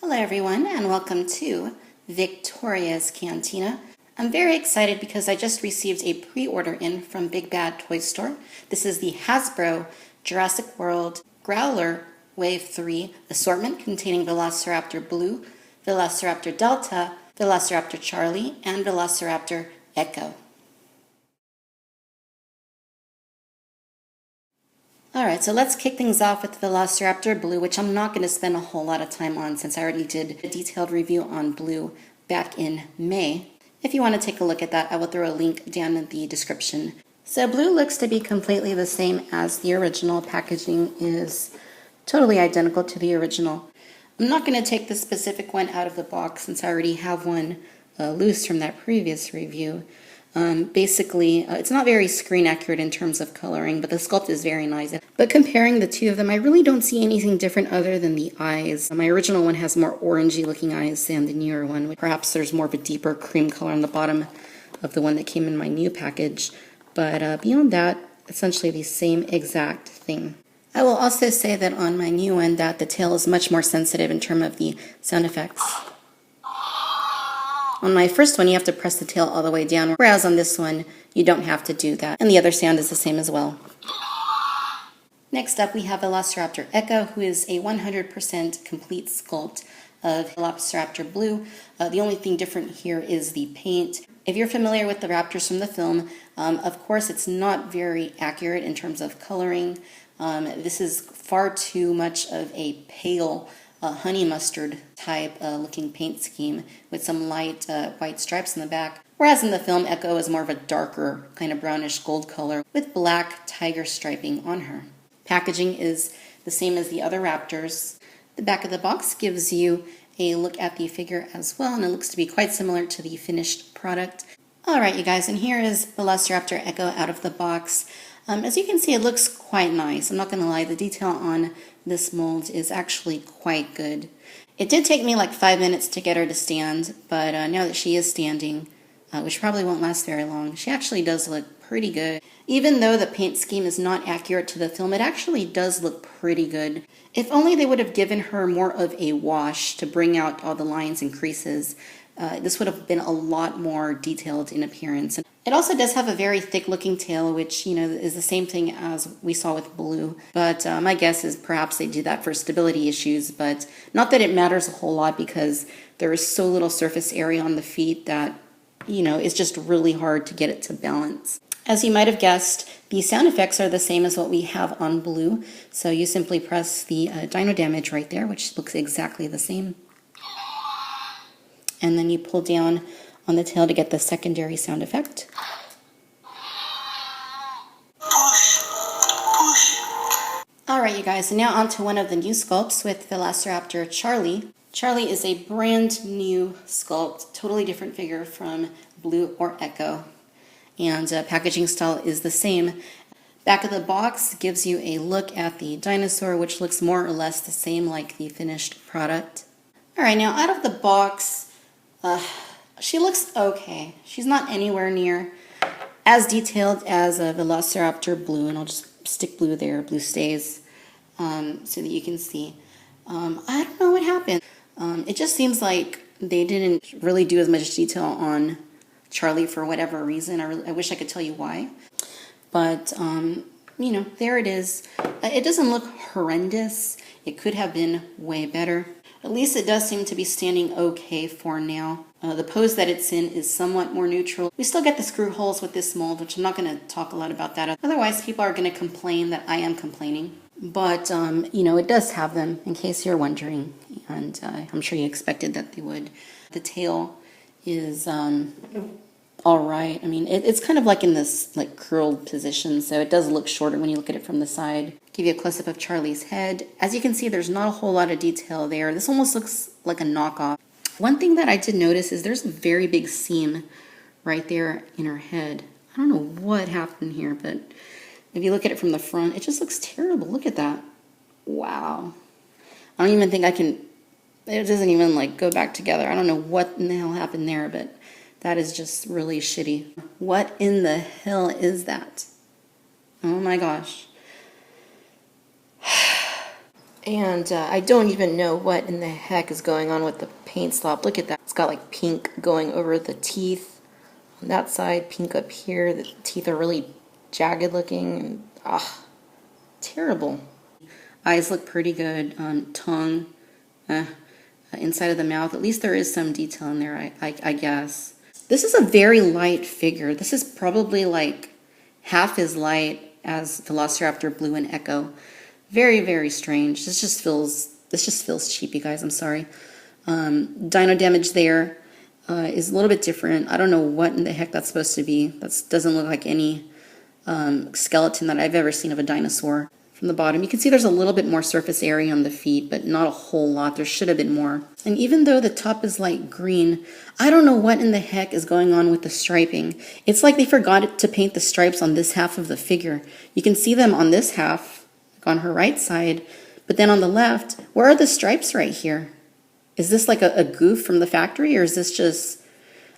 Hello everyone and welcome to Victoria's Cantina. I'm very excited because I just received a pre-order in from Big Bad Toy Store. This is the Hasbro Jurassic World Growler Wave 3 assortment containing Velociraptor Blue, Velociraptor Delta, Velociraptor Charlie, and Velociraptor Echo. Alright, so let's kick things off with Velociraptor Blue, which I'm not going to spend a whole lot of time on since I already did a detailed review on Blue back in May. If you want to take a look at that, I will throw a link down in the description. So Blue looks to be completely the same as the original. Packaging is totally identical to the original. I'm not going to take this specific one out of the box since I already have one loose from that previous review. It's not very screen accurate in terms of coloring, but the sculpt is very nice. But comparing the two of them, I really don't see anything different other than the eyes. My original one has more orangey looking eyes than the newer one. Perhaps there's more of a deeper cream color on the bottom of the one that came in my new package. But beyond that, essentially the same exact thing. I will also say that on my new one that the tail is much more sensitive in terms of the sound effects. On my first one, you have to press the tail all the way down, whereas on this one, you don't have to do that. And the other sound is the same as well. Next up, we have Velociraptor Echo, who is a 100% complete sculpt of Velociraptor Blue. The only thing different here is the paint. If you're familiar with the raptors from the film, of course, it's not very accurate in terms of coloring. This is far too much of a pale honey mustard type looking paint scheme with some light white stripes in the back. Whereas in the film, Echo is more of a darker kind of brownish gold color with black tiger striping on her. Packaging is the same as the other raptors. The back of the box gives you a look at the figure as well, and it looks to be quite similar to the finished product. Alright you guys, and here is Velociraptor Echo out of the box. As you can see, it looks quite nice. I'm not going to lie, the detail on this mold is actually quite good. It did take me like 5 minutes to get her to stand, but now that she is standing, which probably won't last very long, she actually does look pretty good. Even though the paint scheme is not accurate to the film, it actually does look pretty good. If only they would have given her more of a wash to bring out all the lines and creases, this would have been a lot more detailed in appearance. It also does have a very thick looking tail, which, is the same thing as we saw with Blue. But my guess is perhaps they do that for stability issues, but not that it matters a whole lot because there is so little surface area on the feet that, it's just really hard to get it to balance. As you might have guessed, the sound effects are the same as what we have on Blue. So you simply press the dino damage right there, which looks exactly the same. And then you pull down on the tail to get the secondary sound effect. Alright you guys, and now on to one of the new sculpts with Velociraptor Charlie. Charlie is a brand new sculpt, totally different figure from Blue or Echo. And packaging style is the same. Back of the box gives you a look at the dinosaur, which looks more or less the same like the finished product. Alright, now out of the box, she looks okay. She's not anywhere near as detailed as a Velociraptor Blue, and I'll just stick Blue there, Blue stays, so that you can see. I don't know what happened. It just seems like they didn't really do as much detail on Charlie for whatever reason. I wish I could tell you why. But, there it is. It doesn't look horrendous. It could have been way better. At least it does seem to be standing okay for now. The pose that it's in is somewhat more neutral. We still get the screw holes with this mold, which I'm not going to talk a lot about that. Otherwise, people are going to complain that I am complaining. But, it does have them, in case you're wondering. And I'm sure you expected that they would. The tail is all right. I mean, it's kind of like in this curled position, so it does look shorter when you look at it from the side. Give you a close-up of Charlie's head. As you can see, there's not a whole lot of detail there. This almost looks like a knockoff. One thing that I did notice is there's a very big seam right there in her head. I don't know what happened here, but if you look at it from the front, it just looks terrible. Look at that. Wow. I don't even think I can, it doesn't even go back together. I don't know what in the hell happened there, but that is just really shitty. What in the hell is that? Oh my gosh. And I don't even know what in the heck is going on with the paint slop. Look at that. It's got like pink going over the teeth on that side, pink up here. The teeth are really jagged looking. And, terrible. Eyes look pretty good. Tongue, inside of the mouth. At least there is some detail in there, I guess. This is a very light figure. This is probably like half as light as Velociraptor Blue and Echo. Very, very strange. This just feels cheap, you guys. I'm sorry. Dino damage there is a little bit different. I don't know what in the heck that's supposed to be. That doesn't look like any skeleton that I've ever seen of a dinosaur. From the bottom, you can see there's a little bit more surface area on the feet, but not a whole lot. There should have been more. And even though the top is light green, I don't know what in the heck is going on with the striping. It's like they forgot to paint the stripes on this half of the figure. You can see them on this half, on her right side, but then on the left, where are the stripes right here? Is this like a goof from the factory, or is this just,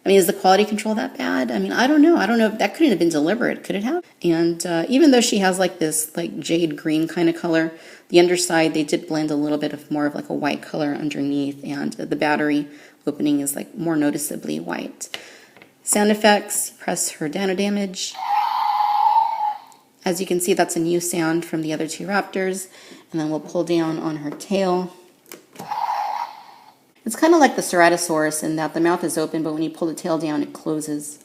I mean, is the quality control that bad? I mean, I don't know. I don't know if that couldn't have been deliberate. Could it have? And even though she has like this like jade green kind of color, the underside, they did blend a little bit of more of like a white color underneath, and the battery opening is like more noticeably white. Sound effects, press her dino damage. As you can see, that's a new sound from the other two raptors. And then we'll pull down on her tail. It's kind of like the Ceratosaurus in that the mouth is open, but when you pull the tail down, it closes.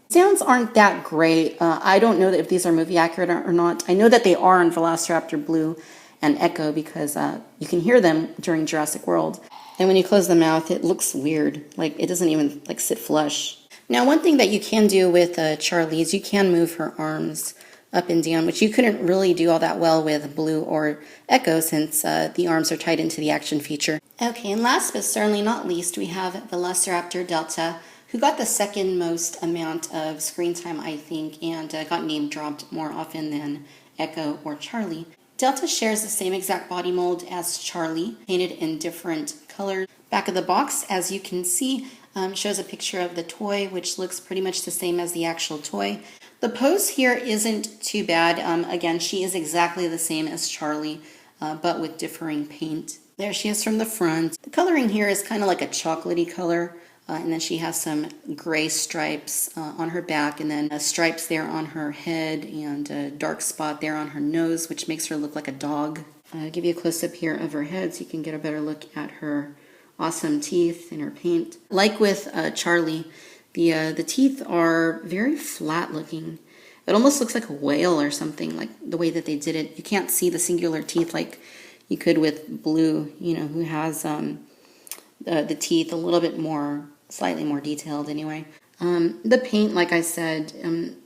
Sounds aren't that great. I don't know that if these are movie accurate or not. I know that they are on Velociraptor Blue and Echo because you can hear them during Jurassic World. And when you close the mouth, it looks weird. Like it doesn't even like sit flush. Now, one thing that you can do with Charlie is you can move her arms up and down, which you couldn't really do all that well with Blue or Echo since the arms are tied into the action feature. Okay, and last but certainly not least, we have Velociraptor Delta, who got the second most amount of screen time, I think, and got name dropped more often than Echo or Charlie. Delta shares the same exact body mold as Charlie, painted in different colors. Back of the box, as you can see, shows a picture of the toy, which looks pretty much the same as the actual toy. The pose here isn't too bad. Again, she is exactly the same as Charlie, but with differing paint. There she is from the front. The coloring here is kind of like a chocolatey color, and then she has some gray stripes on her back, and then stripes there on her head, and a dark spot there on her nose, which makes her look like a dog. I'll give you a close-up here of her head so you can get a better look at her awesome teeth and her paint. Like with Charlie, the teeth are very flat looking. It almost looks like a whale or something, like the way that they did it. You can't see the singular teeth like you could with Blue, you know, who has the teeth a little bit more, slightly more detailed anyway. The paint, like I said,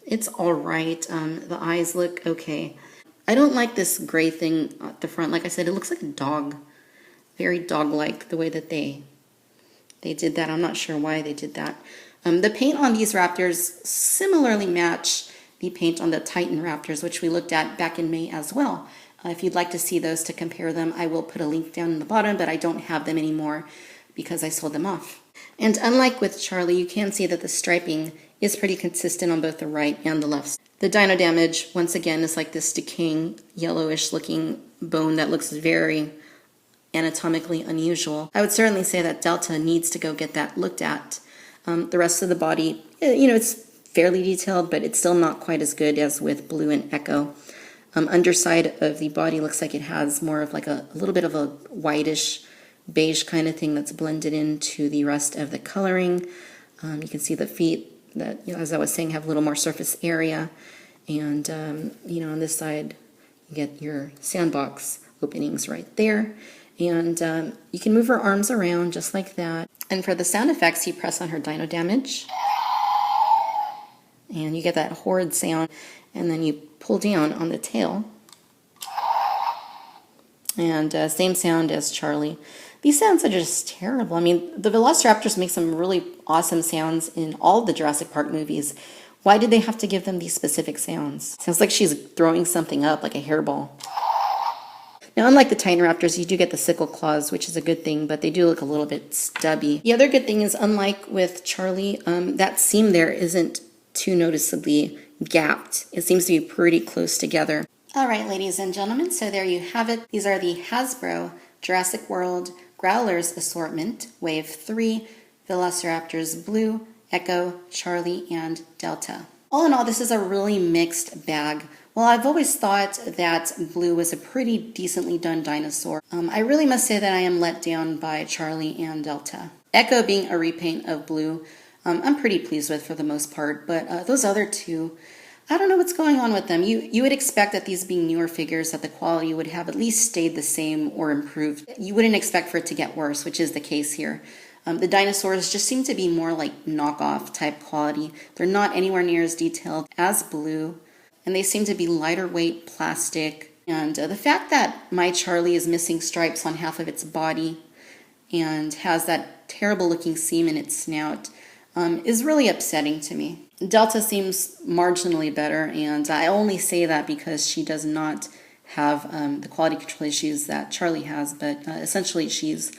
it's all right. The eyes look okay. I don't like this gray thing at the front. Like I said, it looks like a dog. Very dog-like, the way that they did that. I'm not sure why they did that. The paint on these raptors similarly match the paint on the Titan raptors, which we looked at back in May as well. If you'd like to see those to compare them, I will put a link down in the bottom, but I don't have them anymore because I sold them off. And unlike with Charlie, you can see that the striping is pretty consistent on both the right and the left. The dino damage, once again, is like this decaying, yellowish looking bone that looks very anatomically unusual. I would certainly say that Delta needs to go get that looked at. The rest of the body, you know, it's fairly detailed, but it's still not quite as good as with Blue and Echo. Underside of the body looks like it has more of like a little bit of a whitish beige kind of thing that's blended into the rest of the coloring. You can see the feet that, you know, as I was saying, have a little more surface area. And, you know, on this side, you get your sandbox openings right there. And you can move her arms around just like that. And for the sound effects, you press on her dino damage. And you get that horrid sound. And then you pull down on the tail. And same sound as Charlie. These sounds are just terrible. I mean, the Velociraptors make some really awesome sounds in all the Jurassic Park movies. Why did they have to give them these specific sounds? Sounds like she's throwing something up, like a hairball. Now, unlike the Titan Raptors, you do get the sickle claws, which is a good thing, but they do look a little bit stubby. The other good thing is, unlike with Charlie, that seam there isn't too noticeably gapped. It seems to be pretty close together. All right, ladies and gentlemen, so there you have it. These are the Hasbro Jurassic World Growlers assortment, Wave 3, Velociraptors Blue, Echo, Charlie, and Delta. All in all, this is a really mixed bag. Well, I've always thought that Blue was a pretty decently done dinosaur. I really must say that I am let down by Charlie and Delta. Echo being a repaint of Blue, I'm pretty pleased with for the most part, but those other two, I don't know what's going on with them. You would expect that these being newer figures that the quality would have at least stayed the same or improved. You wouldn't expect for it to get worse, which is the case here. The dinosaurs just seem to be more like knockoff type quality. They're not anywhere near as detailed as Blue, and they seem to be lighter weight plastic. And the fact that my Charlie is missing stripes on half of its body and has that terrible looking seam in its snout is really upsetting to me. Delta seems marginally better, and I only say that because she does not have the quality control issues that Charlie has, but essentially she's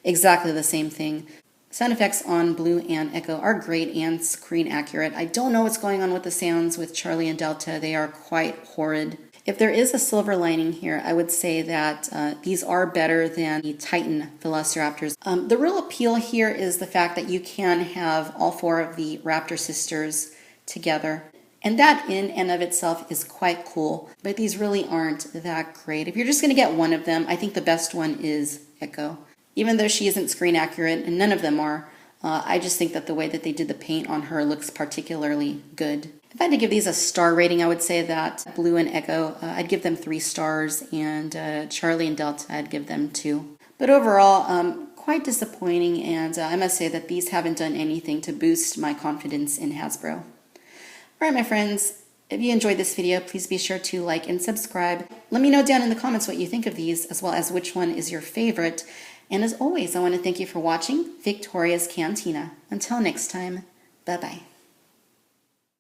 exactly the same thing. Sound effects on Blue and Echo are great and screen accurate. I don't know what's going on with the sounds with Charlie and Delta. They are quite horrid. If there is a silver lining here, I would say that these are better than the Titan Velociraptors. The real appeal here is the fact that you can have all four of the Raptor sisters together. And that in and of itself is quite cool, but these really aren't that great. If you're just going to get one of them, I think the best one is Echo. Even though she isn't screen accurate, and none of them are, I just think that the way that they did the paint on her looks particularly good. If I had to give these a star rating, I would say that Blue and Echo, I'd give them 3 stars, and Charlie and Delta, I'd give them 2. But overall, quite disappointing, and I must say that these haven't done anything to boost my confidence in Hasbro. Alright, my friends, if you enjoyed this video, please be sure to like and subscribe. Let me know down in the comments what you think of these, as well as which one is your favorite. And as always, I want to thank you for watching Victoria's Cantina. Until next time, bye-bye.